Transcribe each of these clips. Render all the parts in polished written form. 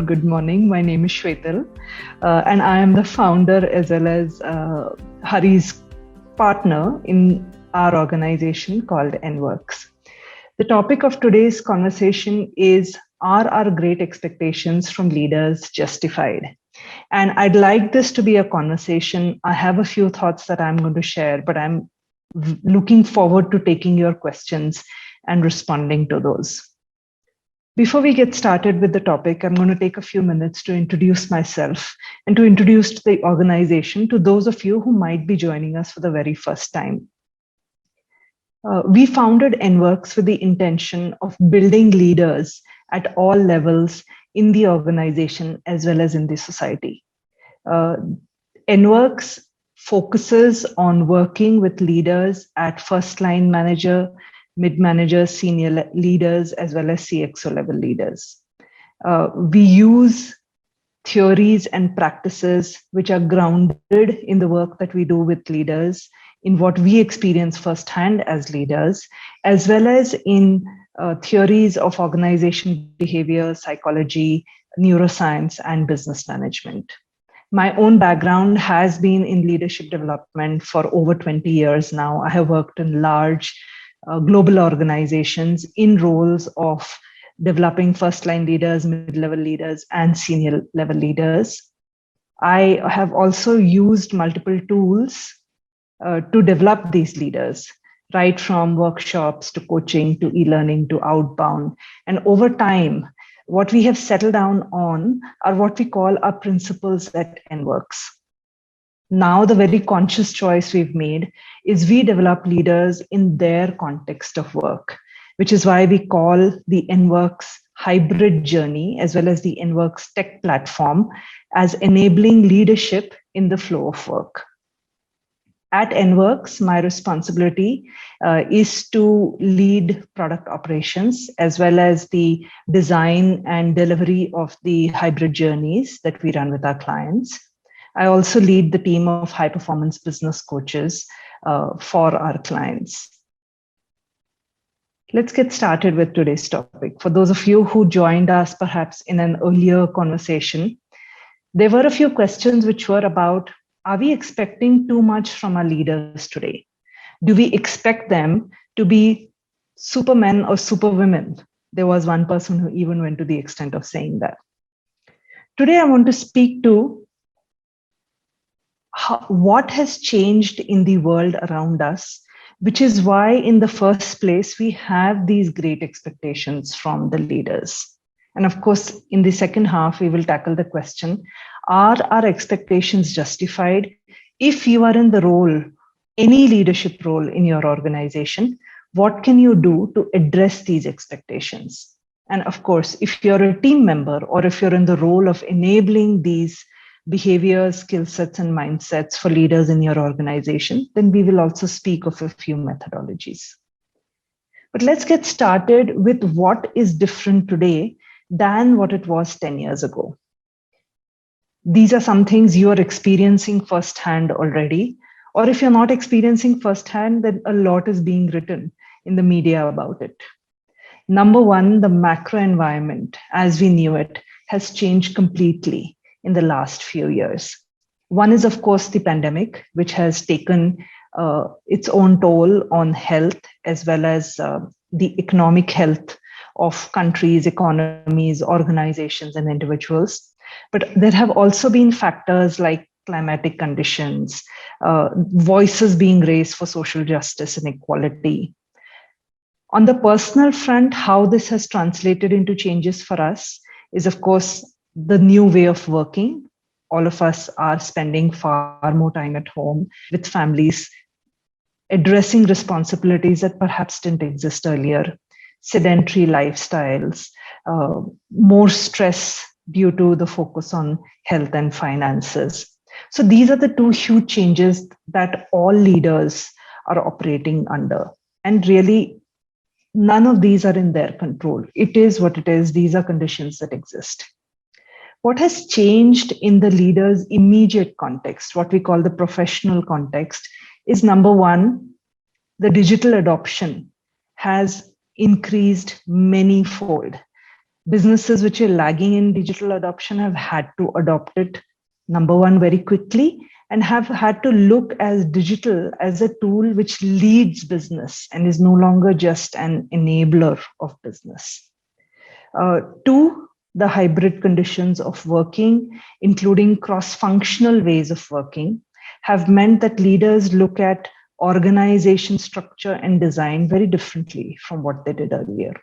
good morning. My name is Shwetal, and I am the founder as well as Hari's partner in our organization called NWORX. The topic of today's conversation is, are our great expectations from leaders justified? And I'd like this to be a conversation. I have a few thoughts that I'm going to share, but I'm looking forward to taking your questions and responding to those. Before we get started with the topic, I'm going to take a few minutes to introduce myself and to introduce the organization to those of you who might be joining us for the very first time. We founded NWORX with the intention of building leaders at all levels in the organization as well as in the society. NWORX focuses on working with leaders at first-line manager, mid-managers, senior leaders, as well as CXO level leaders. We use theories and practices which are grounded in the work that we do with leaders, in what we experience firsthand as leaders, as well as in theories of organization behavior, psychology, neuroscience, and business management. My own background has been in leadership development for over 20 years now. I have worked in large global organizations in roles of developing first-line leaders, mid-level leaders, and senior level leaders. I have also used multiple tools to develop these leaders, right from workshops to coaching to e-learning to outbound. And over time, what we have settled down on are what we call our principles at NWORX. Now, the very conscious choice we've made is we develop leaders in their context of work, which is why we call the NWORX hybrid journey as well as the NWORX tech platform as enabling leadership in the flow of work. At NWORX, my responsibility is to lead product operations as well as the design and delivery of the hybrid journeys that we run with our clients. I also lead the team of high-performance business coaches for our clients. Let's get started with today's topic. For those of you who joined us perhaps in an earlier conversation, there were a few questions which were about, are we expecting too much from our leaders today? Do we expect them to be supermen or superwomen? There was one person who even went to the extent of saying that. Today, I want to speak to what has changed in the world around us, which is why in the first place, we have these great expectations from the leaders. And of course, in the second half, we will tackle the question, are our expectations justified? If you are in the role, any leadership role in your organization, what can you do to address these expectations? And of course, if you're a team member or if you're in the role of enabling these behaviors, skill sets, and mindsets for leaders in your organization, then we will also speak of a few methodologies. But let's get started with what is different today than what it was 10 years ago. These are some things you are experiencing firsthand already, or if you're not experiencing firsthand, then a lot is being written in the media about it. Number one, the macro environment, as we knew it, has changed completely in the last few years. One is, of course, the pandemic, which has taken its own toll on health as well as the economic health of countries, economies, organizations, and individuals. But there have also been factors like climatic conditions, voices being raised for social justice and equality. On the personal front, how this has translated into changes for us is, of course, the new way of working. All of us are spending far more time at home with families, addressing responsibilities that perhaps didn't exist earlier, sedentary lifestyles, more stress due to the focus on health and finances. So these are the two huge changes that all leaders are operating under. And really, none of these are in their control. It is what it is. These are conditions that exist. What has changed in the leader's immediate context, what we call the professional context, is number one, the digital adoption has increased manyfold. Businesses which are lagging in digital adoption have had to adopt it, number one, very quickly, and have had to look as digital as a tool which leads business and is no longer just an enabler of business. Two, the hybrid conditions of working, including cross-functional ways of working, have meant that leaders look at organization structure and design very differently from what they did earlier.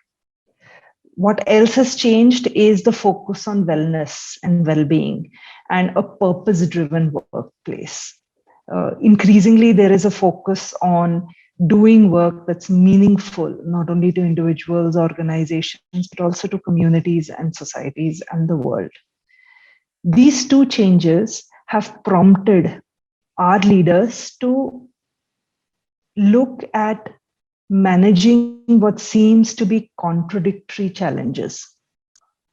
What else has changed is the focus on wellness and well-being and a purpose-driven workplace. Increasingly, there is a focus on doing work that's meaningful, not only to individuals, organizations, but also to communities and societies and the world. These two changes have prompted our leaders to look at managing what seems to be contradictory challenges.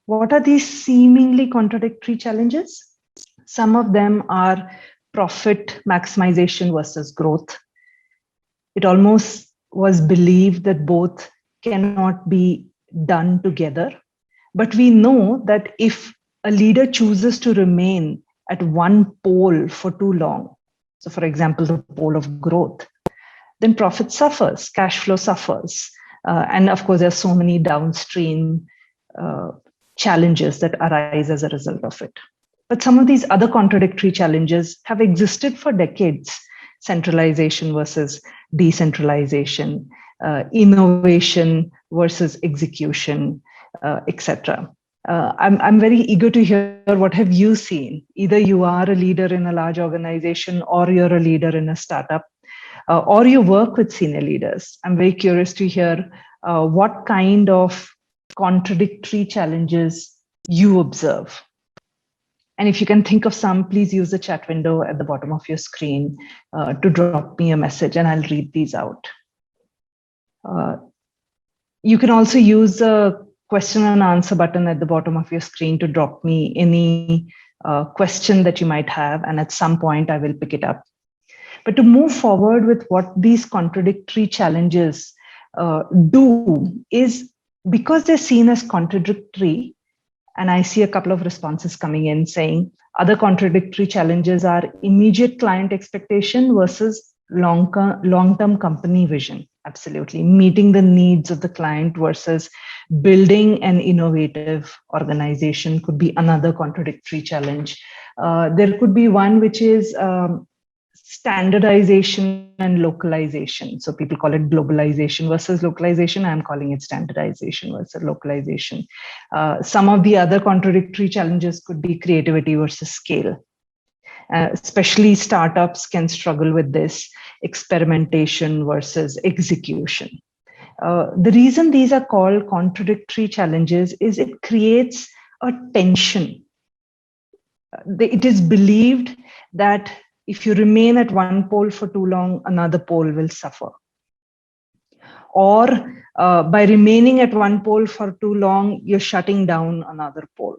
What are these seemingly contradictory challenges? Some of them are profit maximization versus growth. It almost was believed that both cannot be done together. But we know that if a leader chooses to remain at one pole for too long, so for example, the pole of growth, then profit suffers, cash flow suffers. And of course, there are so many downstream challenges that arise as a result of it. But some of these other contradictory challenges have existed for decades: centralization versus decentralization, innovation versus execution, etc. I'm very eager to hear, what have you seen? Either you are a leader in a large organization, or you're a leader in a startup, or you work with senior leaders. I'm very curious to hear what kind of contradictory challenges you observe. And if you can think of some, please use the chat window at the bottom of your screen to drop me a message, and I'll read these out. You can also use the question and answer button at the bottom of your screen to drop me any question that you might have, and at some point I will pick it up. But to move forward with what these contradictory challenges do is, because they're seen as contradictory, and I see a couple of responses coming in saying other contradictory challenges are immediate client expectation versus long-term company vision. Absolutely. Meeting the needs of the client versus building an innovative organization could be another contradictory challenge. There could be one which is standardization and localization. So people call it globalization versus localization. I'm calling it standardization versus localization. Some of the other contradictory challenges could be creativity versus scale. Especially startups can struggle with this: experimentation versus execution. The reason these are called contradictory challenges is it creates a tension. It is believed that if you remain at one pole for too long, another pole will suffer. Or by remaining at one pole for too long, you're shutting down another pole.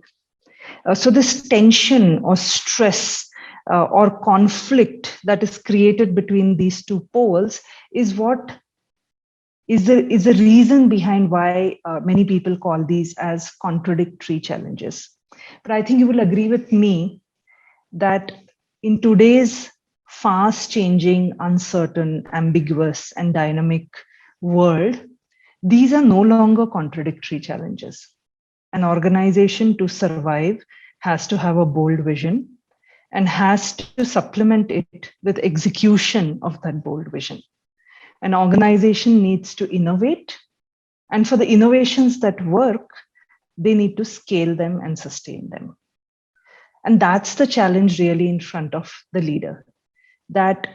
So this tension or stress or conflict that is created between these two poles is what is the reason behind why many people call these as contradictory challenges. But I think you will agree with me that in today's fast changing, uncertain, ambiguous, and dynamic world, these are no longer contradictory challenges. An organization, to survive, has to have a bold vision and has to supplement it with execution of that bold vision. An organization needs to innovate, and for the innovations that work, they need to scale them and sustain them. And that's the challenge really in front of the leader, that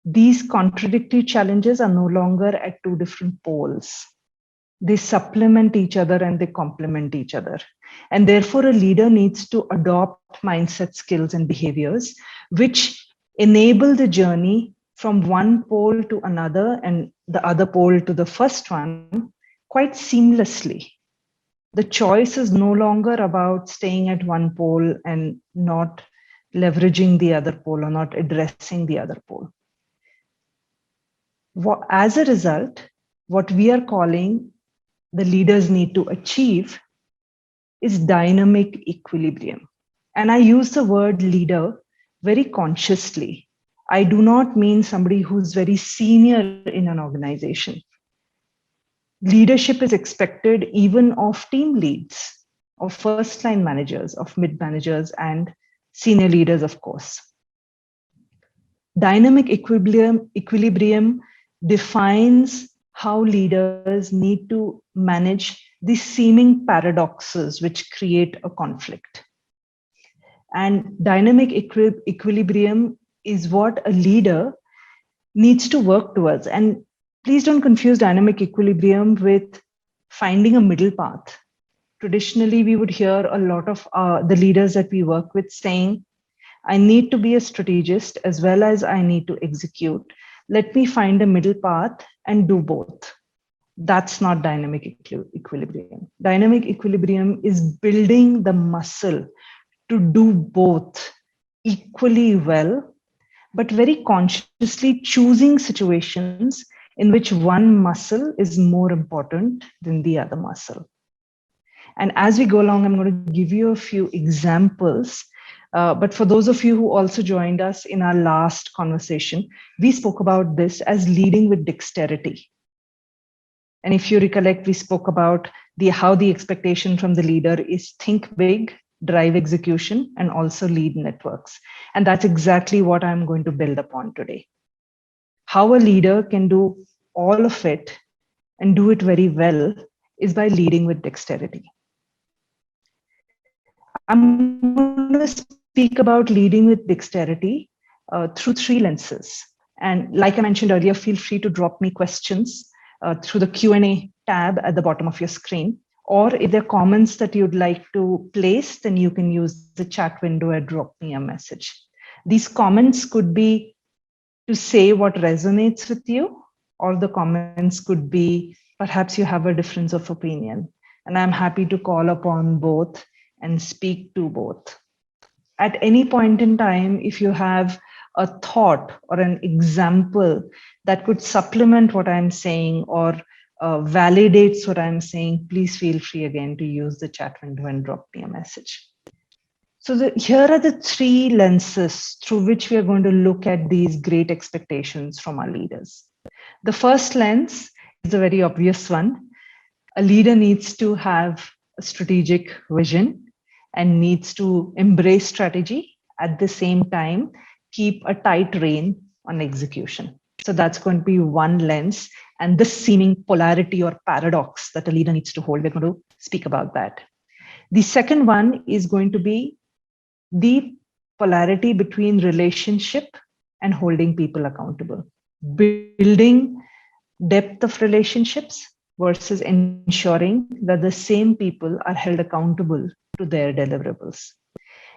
these contradictory challenges are no longer at two different poles. They supplement each other and they complement each other. And therefore, a leader needs to adopt mindset, skills, and behaviors which enable the journey from one pole to another and the other pole to the first one quite seamlessly. The choice is no longer about staying at one pole and not leveraging the other pole or not addressing the other pole. As a result, what we are calling the leaders need to achieve is dynamic equilibrium. And I use the word leader very consciously. I do not mean somebody who's very senior in an organization. Leadership is expected even of team leads, of first line managers, of mid managers, and senior leaders, of course. Dynamic equilibrium defines how leaders need to manage the seeming paradoxes which create a conflict. And dynamic equilibrium is what a leader needs to work towards. And please don't confuse dynamic equilibrium with finding a middle path. Traditionally, we would hear a lot of the leaders that we work with saying, I need to be a strategist as well as I need to execute. Let me find a middle path and do both. That's not dynamic equilibrium. Dynamic equilibrium is building the muscle to do both equally well, but very consciously choosing situations in which one muscle is more important than the other muscle. And as we go along, I'm going to give you a few examples. But for those of you who also joined us in our last conversation, we spoke about this as leading with dexterity. And if you recollect, we spoke about how the expectation from the leader is think big, drive execution, and also lead networks. And that's exactly what I'm going to build upon today. How a leader can do all of it and do it very well is by leading with dexterity. I'm going to speak about leading with dexterity through three lenses. And like I mentioned earlier, feel free to drop me questions through the Q&A tab at the bottom of your screen. Or if there are comments that you'd like to place, then you can use the chat window and drop me a message. These comments could be to say what resonates with you, or the comments could be perhaps you have a difference of opinion. And I'm happy to call upon both and speak to both. At any point in time, if you have a thought or an example that could supplement what I'm saying or validates what I'm saying, please feel free again to use the chat window and drop me a message. So here are the three lenses through which we are going to look at these great expectations from our leaders. The first lens is a very obvious one. A leader needs to have a strategic vision and needs to embrace strategy, at the same time keep a tight rein on execution. So that's going to be one lens, and this seeming polarity or paradox that a leader needs to hold. We're going to speak about that. The second one is going to be the polarity between relationship and holding people accountable. Building depth of relationships versus ensuring that the same people are held accountable to their deliverables.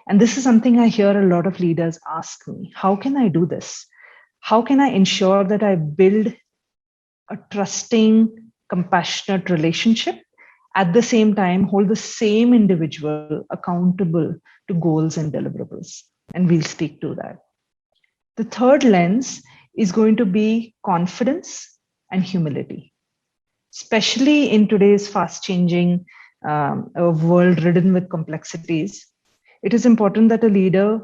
And this is something I hear a lot of leaders ask me. How can I do this? How can I ensure that I build a trusting, compassionate relationship, at the same time hold the same individual accountable to goals and deliverables? And we'll speak to that. The third lens is going to be confidence and humility. Especially in today's fast-changing world ridden with complexities, it is important that a leader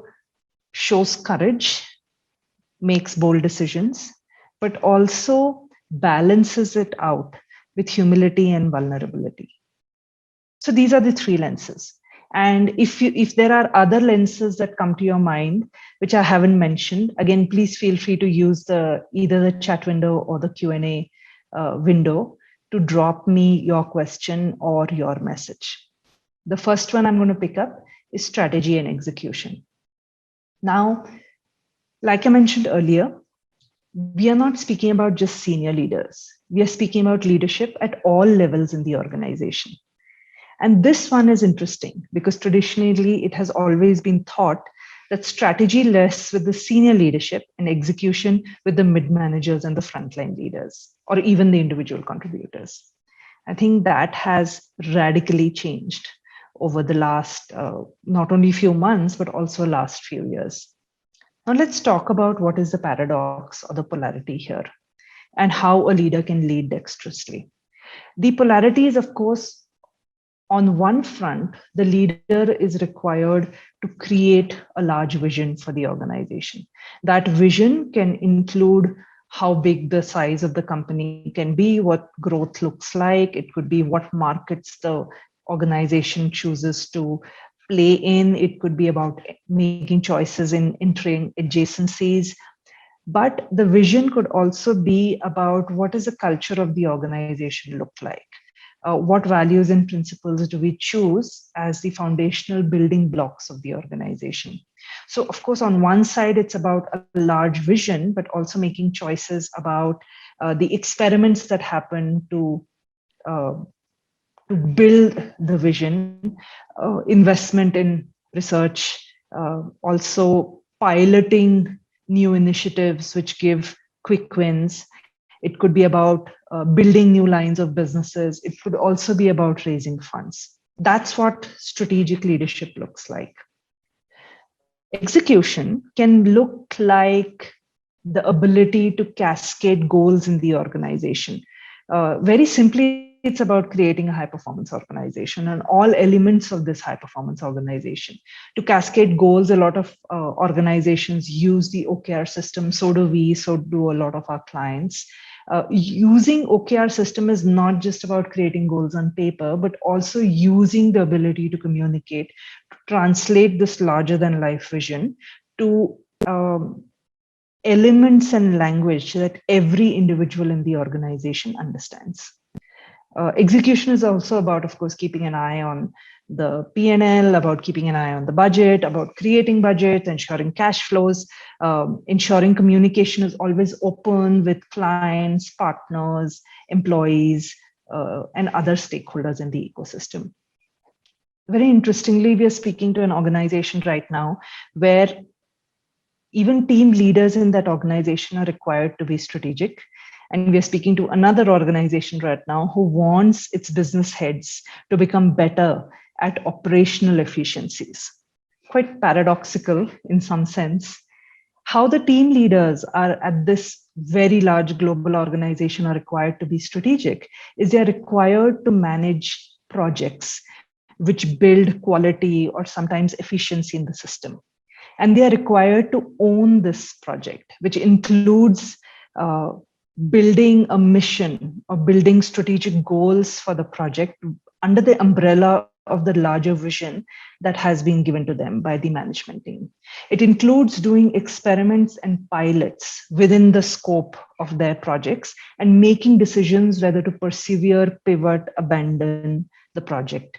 shows courage, makes bold decisions, but also balances it out with humility and vulnerability. So these are the three lenses. And if there are other lenses that come to your mind, which I haven't mentioned, again, please feel free to use either the chat window or the Q&A window to drop me your question or your message. The first one I'm going to pick up is strategy and execution. Now, like I mentioned earlier, we are not speaking about just senior leaders. We are speaking about leadership at all levels in the organization. And this one is interesting because traditionally it has always been thought that strategy rests with the senior leadership and execution with the mid-managers and the frontline leaders, or even the individual contributors. I think that has radically changed over the last, not only few months, but also last few years. Now let's talk about what is the paradox or the polarity here and how a leader can lead dexterously. The polarity is, of course, on one front, the leader is required to create a large vision for the organization. That vision can include how big the size of the company can be, what growth looks like. It could be what markets the organization chooses to play in. It could be about making choices in entering adjacencies. But the vision could also be about what does the culture of the organization look like? What values and principles do we choose as the foundational building blocks of the organization? So, of course, on one side, it's about a large vision, but also making choices about the experiments that happen uh, to build the vision, investment in research, also piloting new initiatives which give quick wins. It could be about building new lines of businesses. It could also be about raising funds. That's what strategic leadership looks like. Execution can look like the ability to cascade goals in the organization. Very simply, it's about creating a high performance organization and all elements of this high performance organization. To cascade goals, a lot of organizations use the OKR system. So do we, so do a lot of our clients. Using OKR system is not just about creating goals on paper, but also using the ability to communicate, to translate this larger than life vision to elements and language that every individual in the organization understands. Execution is also about, of course, keeping an eye on the P&L, about keeping an eye on the budget, about creating budgets, ensuring cash flows, ensuring communication is always open with clients, partners, employees, and other stakeholders in the ecosystem. Very interestingly, we are speaking to an organization right now where even team leaders in that organization are required to be strategic. And we are speaking to another organization right now who wants its business heads to become better at operational efficiencies. Quite paradoxical in some sense. How the team leaders are at this very large global organization are required to be strategic is they are required to manage projects which build quality or sometimes efficiency in the system. And they are required to own this project, which includes building a mission or building strategic goals for the project under the umbrella of the larger vision that has been given to them by the management team. It includes doing experiments and pilots within the scope of their projects and making decisions whether to persevere, pivot, abandon the project,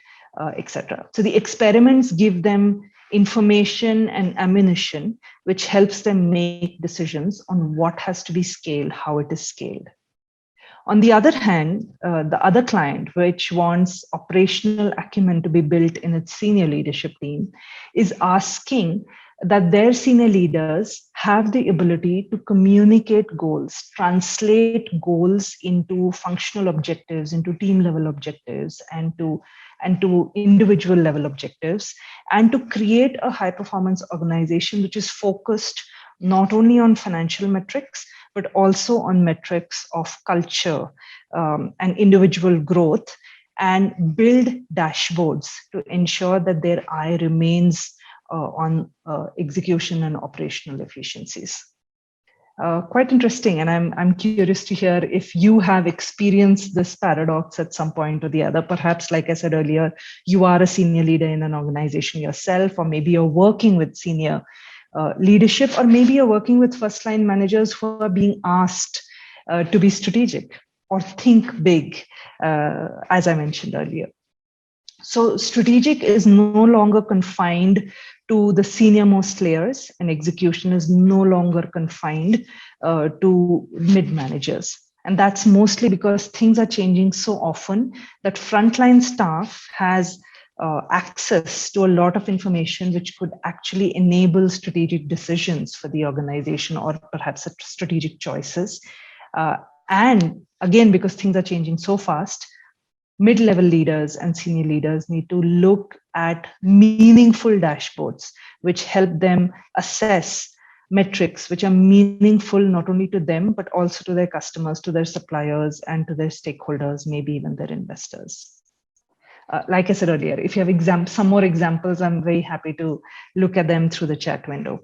etc. So the experiments give them information and ammunition, which helps them make decisions on what has to be scaled, how it is scaled. On the other hand, the other client, which wants operational acumen to be built in its senior leadership team, is asking that their senior leaders have the ability to communicate goals, translate goals into functional objectives, into team level objectives, and to individual level objectives, and to create a high performance organization which is focused not only on financial metrics, but also on metrics of culture and individual growth, and build dashboards to ensure that their eye remains on execution and operational efficiencies. Quite interesting, and I'm curious to hear if you have experienced this paradox at some point or the other. Perhaps, like I said earlier, you are a senior leader in an organization yourself, or maybe you're working with senior leadership, or maybe you're working with first-line managers who are being asked to be strategic or think big, as I mentioned earlier. So strategic is no longer confined to the senior most layers, and execution is no longer confined to mid-managers. And that's mostly because things are changing so often that frontline staff has access to a lot of information which could actually enable strategic decisions for the organization, or perhaps strategic choices. And again, because things are changing so fast, mid-level leaders and senior leaders need to look at meaningful dashboards which help them assess metrics which are meaningful not only to them, but also to their customers, to their suppliers, and to their stakeholders, maybe even their investors. Like I said earlier, if you have some more examples, I'm very happy to look at them through the chat window.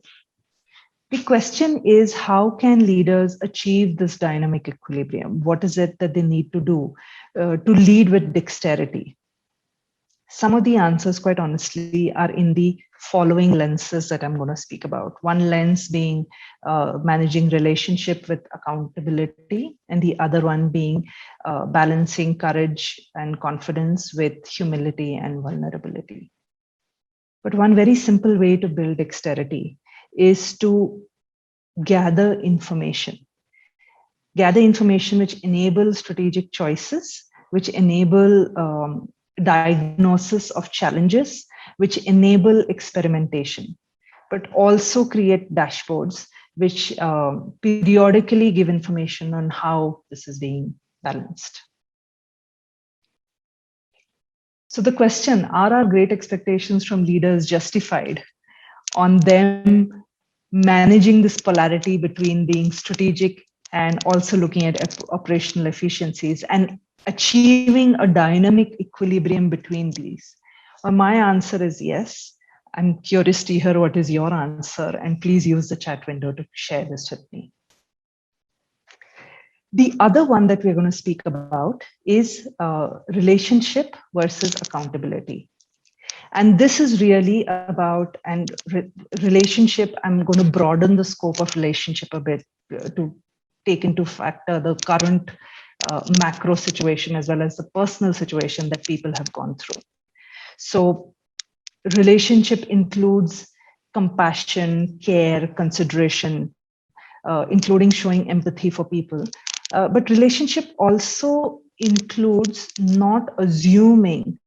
The question is, how can leaders achieve this dynamic equilibrium? What is it that they need to do to lead with dexterity? Some of the answers, quite honestly, are in the following lenses that I'm going to speak about. One lens being managing relationship with accountability, and the other one being balancing courage and confidence with humility and vulnerability. But one very simple way to build dexterity is to gather information. Gather information which enable strategic choices, which enable diagnosis of challenges, which enable experimentation, but also create dashboards which periodically give information on how this is being balanced. So the question, are our great expectations from leaders justified on them managing this polarity between being strategic and also looking at operational efficiencies and achieving a dynamic equilibrium between these? My answer is yes. I'm curious to hear what is your answer, and please use the chat window to share this with me. The other one that we're going to speak about is relationship versus accountability. And this is really about relationship. I'm going to broaden the scope of relationship a bit to take into factor the current macro situation as well as the personal situation that people have gone through. So relationship includes compassion, care, consideration, including showing empathy for people. But relationship also includes not assuming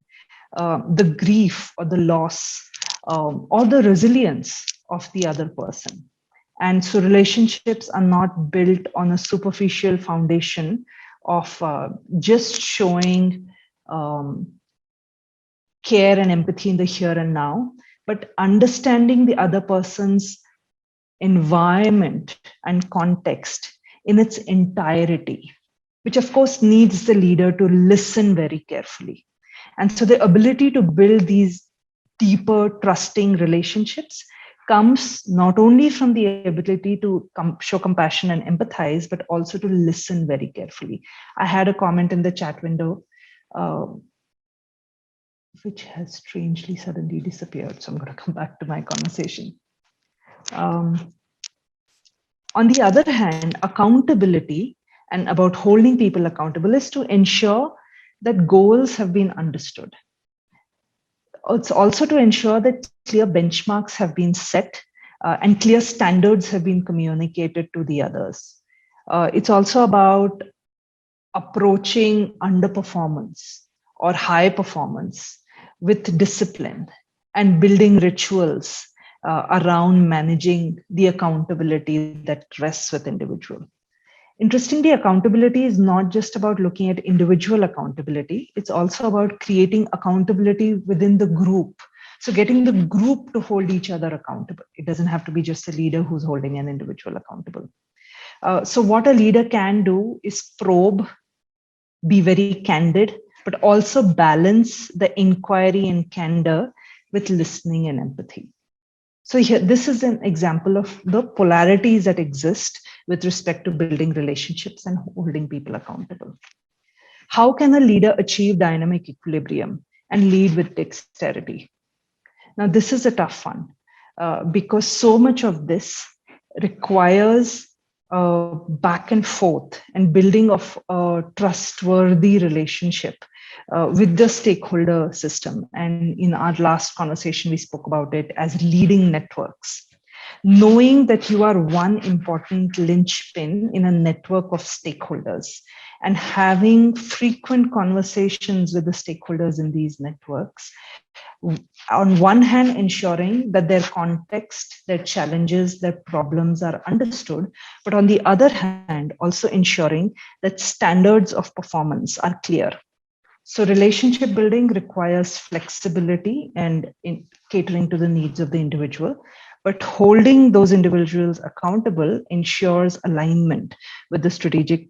the grief or the loss or the resilience of the other person. And so relationships are not built on a superficial foundation of just showing care and empathy in the here and now, but understanding the other person's environment and context in its entirety, which of course needs the leader to listen very carefully. And so the ability to build these deeper, trusting relationships comes not only from the ability to show compassion and empathize, but also to listen very carefully. I had a comment in the chat window, which has strangely suddenly disappeared. So I'm going to come back to my conversation. On the other hand, accountability and about holding people accountable is to ensure that goals have been understood. It's also to ensure that clear benchmarks have been set and clear standards have been communicated to the others. It's also about approaching underperformance or high performance with discipline and building rituals around managing the accountability that rests with individual. Interestingly, accountability is not just about looking at individual accountability. It's also about creating accountability within the group. So getting the group to hold each other accountable. It doesn't have to be just a leader who's holding an individual accountable. So what a leader can do is probe, be very candid, but also balance the inquiry and candor with listening and empathy. So here, this is an example of the polarities that exist with respect to building relationships and holding people accountable. How can a leader achieve dynamic equilibrium and lead with dexterity? Now, this is a tough one because so much of this requires back and forth and building of a trustworthy relationship with the stakeholder system. And in our last conversation, we spoke about it as leading networks. Knowing that you are one important linchpin in a network of stakeholders and having frequent conversations with the stakeholders in these networks, on one hand, ensuring that their context, their challenges, their problems are understood, but on the other hand, also ensuring that standards of performance are clear. So relationship building requires flexibility and in catering to the needs of the individual, but holding those individuals accountable ensures alignment with the strategic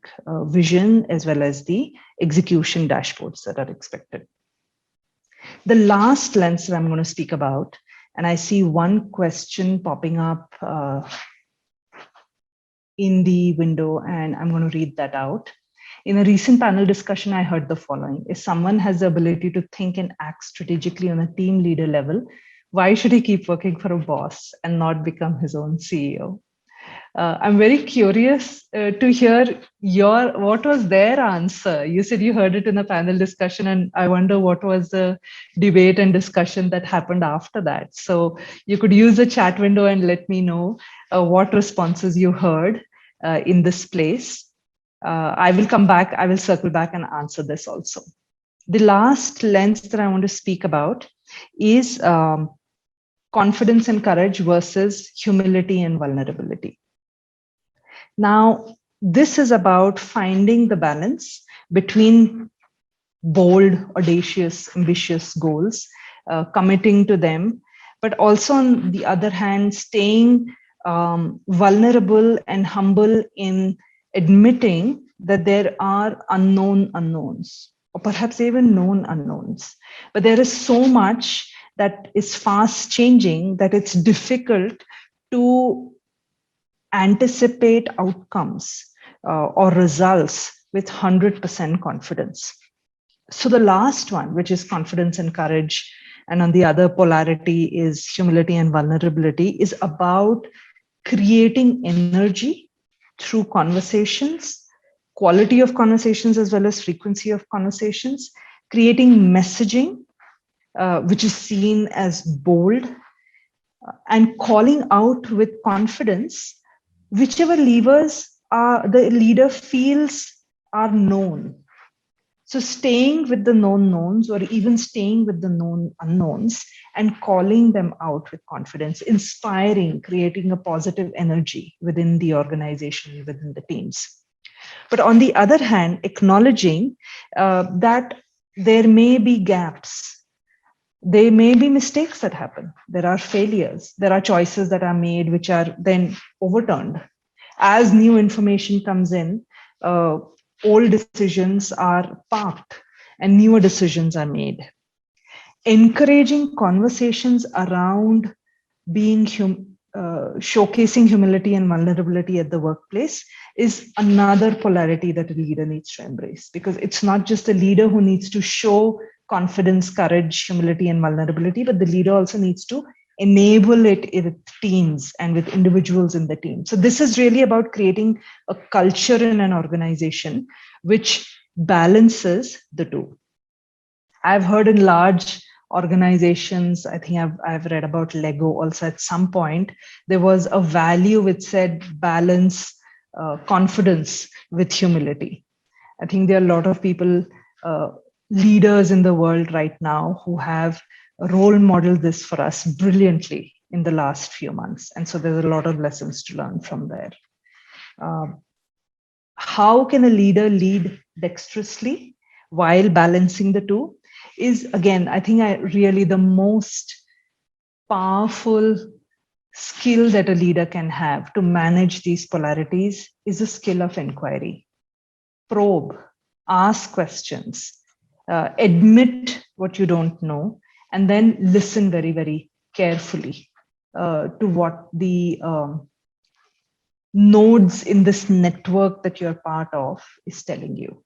vision as well as the execution dashboards that are expected. The last lens that I'm going to speak about, and I see one question popping up in the window, and I'm going to read that out. In a recent panel discussion, I heard the following: if someone has the ability to think and act strategically on a team leader level, why should he keep working for a boss and not become his own CEO? I'm very curious to hear what was their answer. You said you heard it in a panel discussion, and I wonder what was the debate and discussion that happened after that. So you could use the chat window and let me know what responses you heard in this place. I will come back, I will circle back and answer this also. The last lens that I want to speak about is confidence and courage versus humility and vulnerability. Now, this is about finding the balance between bold, audacious, ambitious goals, committing to them, but also on the other hand, staying vulnerable and humble in admitting that there are unknown unknowns, or perhaps even known unknowns. But there is so much that is fast changing that it's difficult to anticipate outcomes or results with 100% confidence. So the last one, which is confidence and courage, and on the other polarity is humility and vulnerability, is about creating energy through conversations, quality of conversations as well as frequency of conversations, creating messaging, which is seen as bold, and calling out with confidence whichever levers the leader feels are known. So staying with the known knowns, or even staying with the known unknowns, and calling them out with confidence, inspiring, creating a positive energy within the organization, within the teams. But on the other hand, acknowledging that there may be gaps, there may be mistakes that happen, there are failures, there are choices that are made which are then overturned. As new information comes in, old decisions are parked and newer decisions are made. Encouraging conversations around being showcasing humility and vulnerability at the workplace is another polarity that a leader needs to embrace, because it's not just the leader who needs to show confidence, courage, humility, and vulnerability, but the leader also needs to enable it with teams and with individuals in the team. So this is really about creating a culture in an organization which balances the two. I've heard in large organizations, I think I've read about Lego also, at some point, there was a value which said balance confidence with humility. I think there are a lot of people, leaders in the world right now, who have role modeled this for us brilliantly in the last few months. And so there's a lot of lessons to learn from there. How can a leader lead dexterously while balancing the two is, again, I think really the most powerful skill that a leader can have to manage these polarities is a skill of inquiry. Probe, ask questions, admit what you don't know, and then listen very, very carefully to what the nodes in this network that you're part of is telling you.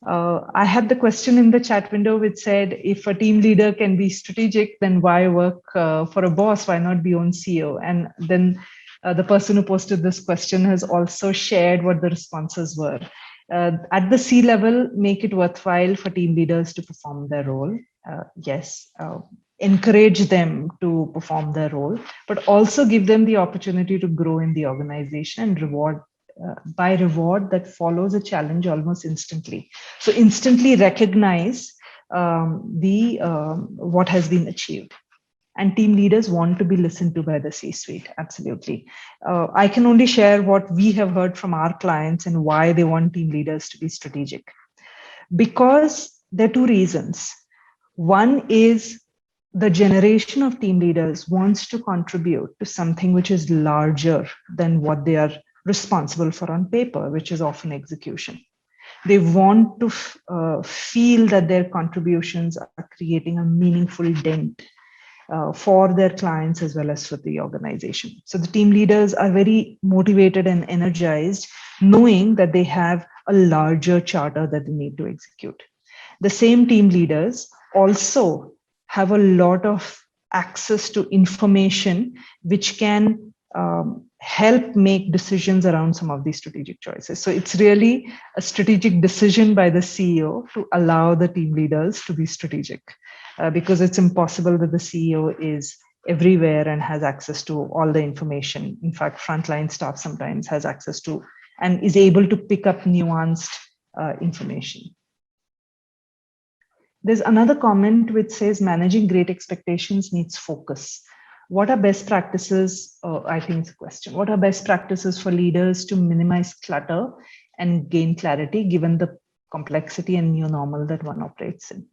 I had the question in the chat window which said, if a team leader can be strategic, then why work for a boss? Why not be own CEO? And then the person who posted this question has also shared what the responses were. At the C level, make it worthwhile for team leaders to perform their role. Yes, encourage them to perform their role, but also give them the opportunity to grow in the organization, and reward that follows a challenge almost instantly. So instantly recognize what has been achieved. And team leaders want to be listened to by the C-suite, absolutely. I can only share what we have heard from our clients and why they want team leaders to be strategic. Because there are two reasons. One is the generation of team leaders wants to contribute to something which is larger than what they are responsible for on paper, which is often execution. They want to feel that their contributions are creating a meaningful dent for their clients as well as for the organization. So the team leaders are very motivated and energized, knowing that they have a larger charter that they need to execute. The same team leaders also have a lot of access to information which can help make decisions around some of these strategic choices. So it's really a strategic decision by the CEO to allow the team leaders to be strategic, because it's impossible that the CEO is everywhere and has access to all the information. In fact, frontline staff sometimes has access to and is able to pick up nuanced information. There's another comment which says managing great expectations needs focus. What are best practices? I think it's a question. What are best practices for leaders to minimize clutter and gain clarity given the complexity and new normal that one operates in?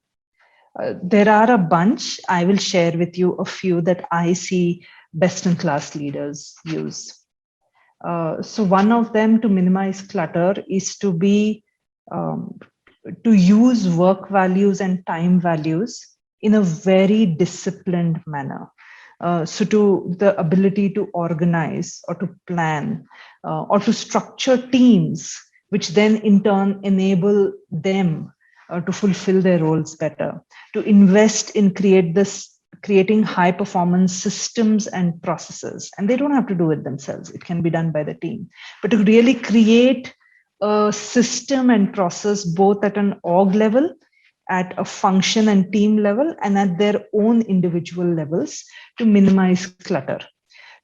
There are a bunch. I will share with you a few that I see best in class leaders use. So one of them to minimize clutter is to be to use work values and time values in a very disciplined manner. So to the ability to organize or to plan or to structure teams, which then in turn enable them to fulfill their roles better, to invest in creating high performance systems and processes. And they don't have to do it themselves. It can be done by the team, but to really create a system and process both at an org level, at a function and team level, and at their own individual levels to minimize clutter.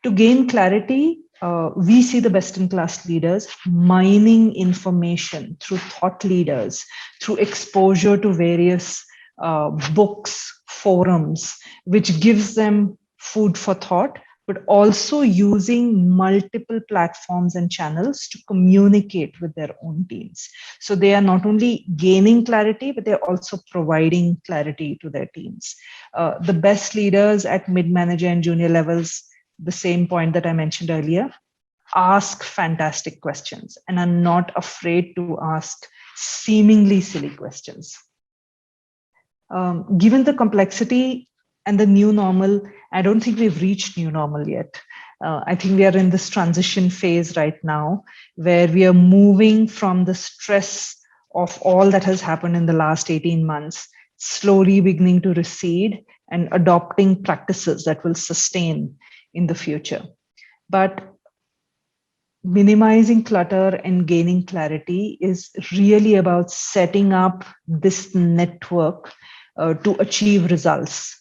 To gain clarity, we see the best-in-class leaders mining information through thought leaders, through exposure to various books, forums, which gives them food for thought, but also using multiple platforms and channels to communicate with their own teams. So they are not only gaining clarity, but they're also providing clarity to their teams. The best leaders at mid-manager and junior levels, the same point that I mentioned earlier, ask fantastic questions and are not afraid to ask seemingly silly questions. Given the complexity and the new normal, I don't think we've reached new normal yet. I think we are in this transition phase right now where we are moving from the stress of all that has happened in the last 18 months, slowly beginning to recede and adopting practices that will sustain in the future. But minimizing clutter and gaining clarity is really about setting up this network to achieve results,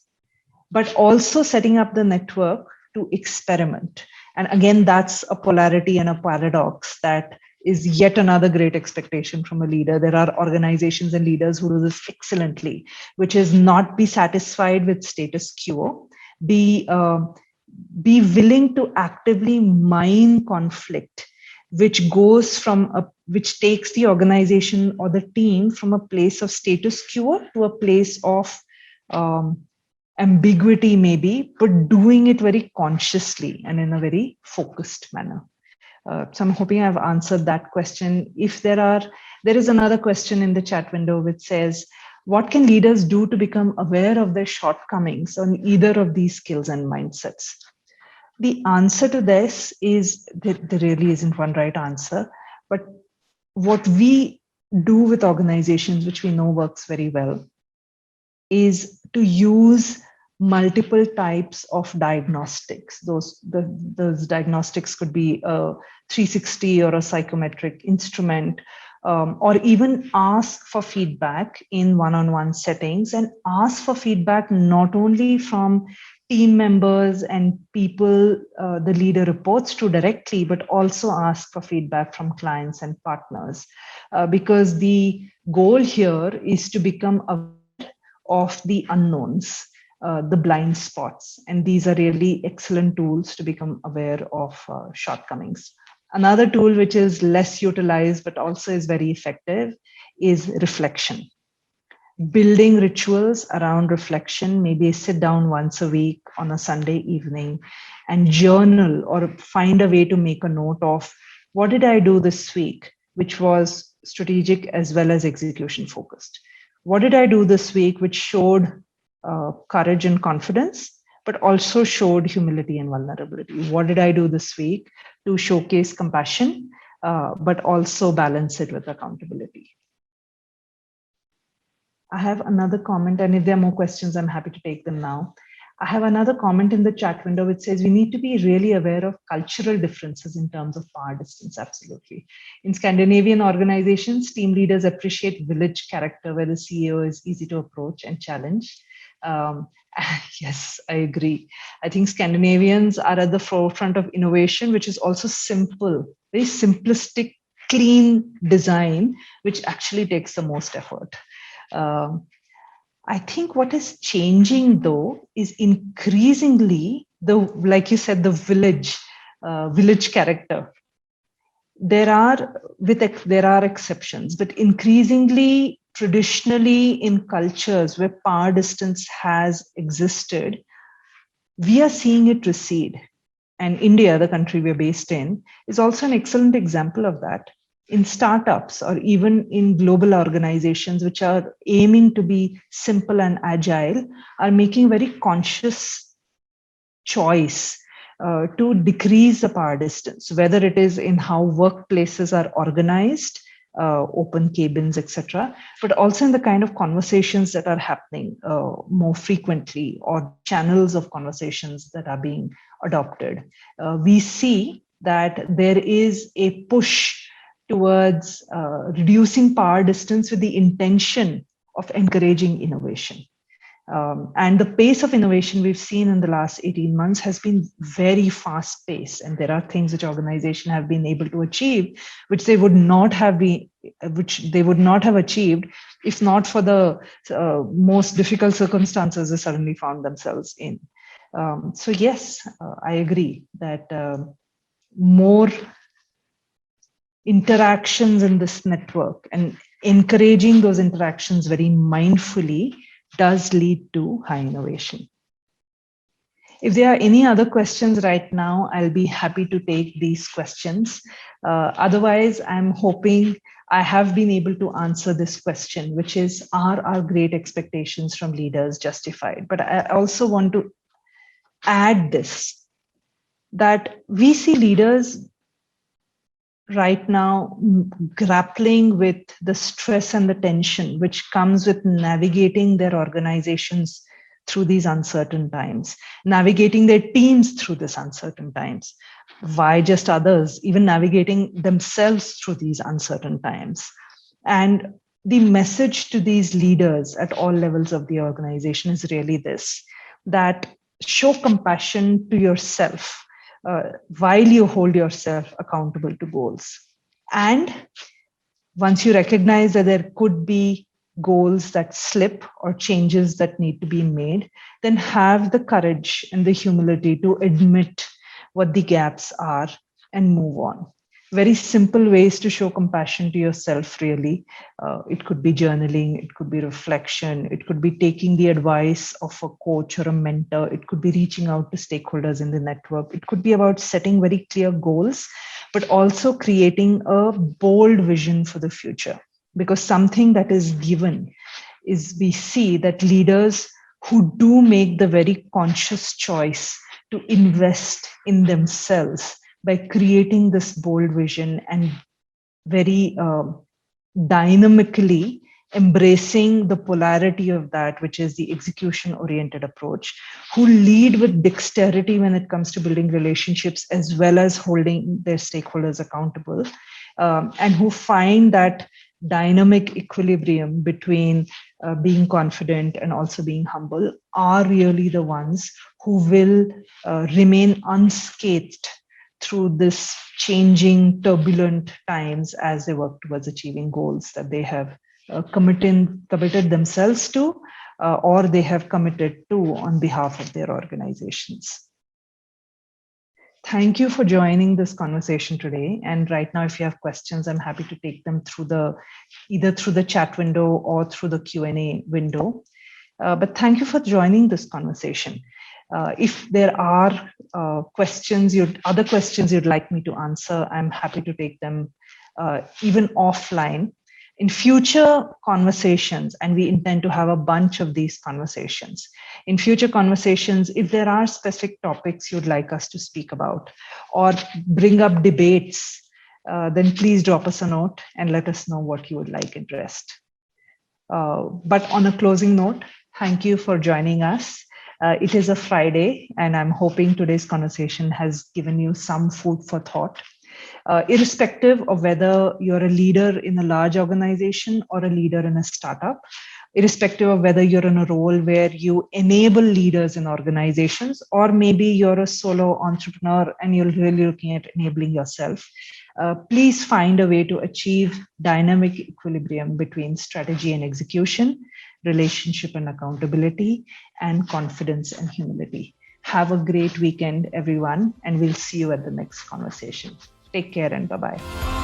but also setting up the network to experiment. And again, that's a polarity and a paradox that is yet another great expectation from a leader. There are organizations and leaders who do this excellently, which is not be satisfied with status quo, be willing to actively mine conflict, which goes which takes the organization or the team from a place of status quo to a place of ambiguity maybe, but doing it very consciously and in a very focused manner. So I'm hoping I've answered that question. If there is another question in the chat window which says, what can leaders do to become aware of their shortcomings on either of these skills and mindsets? The answer to this is there really isn't one right answer, but what we do with organizations, which we know works very well, is to use multiple types of diagnostics. Those diagnostics could be a 360 or a psychometric instrument, or even ask for feedback in one-on-one settings, and ask for feedback not only from team members and people the leader reports to directly, but also ask for feedback from clients and partners. Because the goal here is to become aware of the unknowns, the blind spots. And these are really excellent tools to become aware of shortcomings. Another tool which is less utilized, but also is very effective, is reflection. Building rituals around reflection, maybe sit down once a week on a Sunday evening and journal or find a way to make a note of what did I do this week, which was strategic as well as execution focused. What did I do this week which showed courage and confidence, but also showed humility and vulnerability? What did I do this week to showcase compassion, but also balance it with accountability? I have another comment, and if there are more questions, I'm happy to take them now. I have another comment in the chat window which says we need to be really aware of cultural differences in terms of power distance. Absolutely. In Scandinavian organizations, team leaders appreciate village character where the CEO is easy to approach and challenge. Yes, I agree. I think Scandinavians are at the forefront of innovation, which is also simple, very simplistic, clean design, which actually takes the most effort. I think what is changing though is increasingly like you said, the village character. There are exceptions, but increasingly, traditionally in cultures where power distance has existed, we are seeing it recede. And India, the country we're based in, is also an excellent example of that. In startups or even in global organizations which are aiming to be simple and agile, are making very conscious choice to decrease the power distance, whether it is in how workplaces are organized, open cabins, etc., but also in the kind of conversations that are happening more frequently, or channels of conversations that are being adopted. We see that there is a push towards reducing power distance with the intention of encouraging innovation. And the pace of innovation we've seen in the last 18 months has been very fast paced. And there are things which organizations have been able to achieve, which they would not have achieved if not for the most difficult circumstances they suddenly found themselves in. So yes, I agree that more interactions in this network and encouraging those interactions very mindfully does lead to high innovation. If there are any other questions right now, I'll be happy to take these questions. Otherwise, I'm hoping I have been able to answer this question, which is, are our great expectations from leaders justified? But I also want to add this, that we see leaders right now grappling with the stress and the tension which comes with navigating their organizations through these uncertain times, navigating their teams through these uncertain times. Why just others? Even navigating themselves through these uncertain times. And the message to these leaders at all levels of the organization is really this, that show compassion to yourself while you hold yourself accountable to goals. And once you recognize that there could be goals that slip or changes that need to be made, then have the courage and the humility to admit what the gaps are and move on. Very simple ways to show compassion to yourself, really. It could be journaling, it could be reflection, it could be taking the advice of a coach or a mentor, it could be reaching out to stakeholders in the network, it could be about setting very clear goals, but also creating a bold vision for the future. Because something that is given is, we see that leaders who do make the very conscious choice to invest in themselves by creating this bold vision and very dynamically embracing the polarity of that, which is the execution-oriented approach, who lead with dexterity when it comes to building relationships as well as holding their stakeholders accountable, and who find that dynamic equilibrium between being confident and also being humble, are really the ones who will remain unscathed through this changing, turbulent times as they work towards achieving goals that they have committed themselves to, or they have committed to on behalf of their organizations. Thank you for joining this conversation today. And right now, if you have questions, I'm happy to take them through either through the chat window or through the Q&A window. But thank you for joining this conversation. If there are other questions you'd like me to answer, I'm happy to take them even offline, in future conversations, and we intend to have a bunch of these conversations. In future conversations, if there are specific topics you'd like us to speak about or bring up debates, then please drop us a note and let us know what you would like addressed. But on a closing note, thank you for joining us. It is a Friday, and I'm hoping today's conversation has given you some food for thought. Irrespective of whether you're a leader in a large organization or a leader in a startup, irrespective of whether you're in a role where you enable leaders in organizations, or maybe you're a solo entrepreneur and you're really looking at enabling yourself, please find a way to achieve dynamic equilibrium between strategy and execution, relationship and accountability, and confidence and humility. Have a great weekend, everyone, and we'll see you at the next conversation. Take care and bye-bye.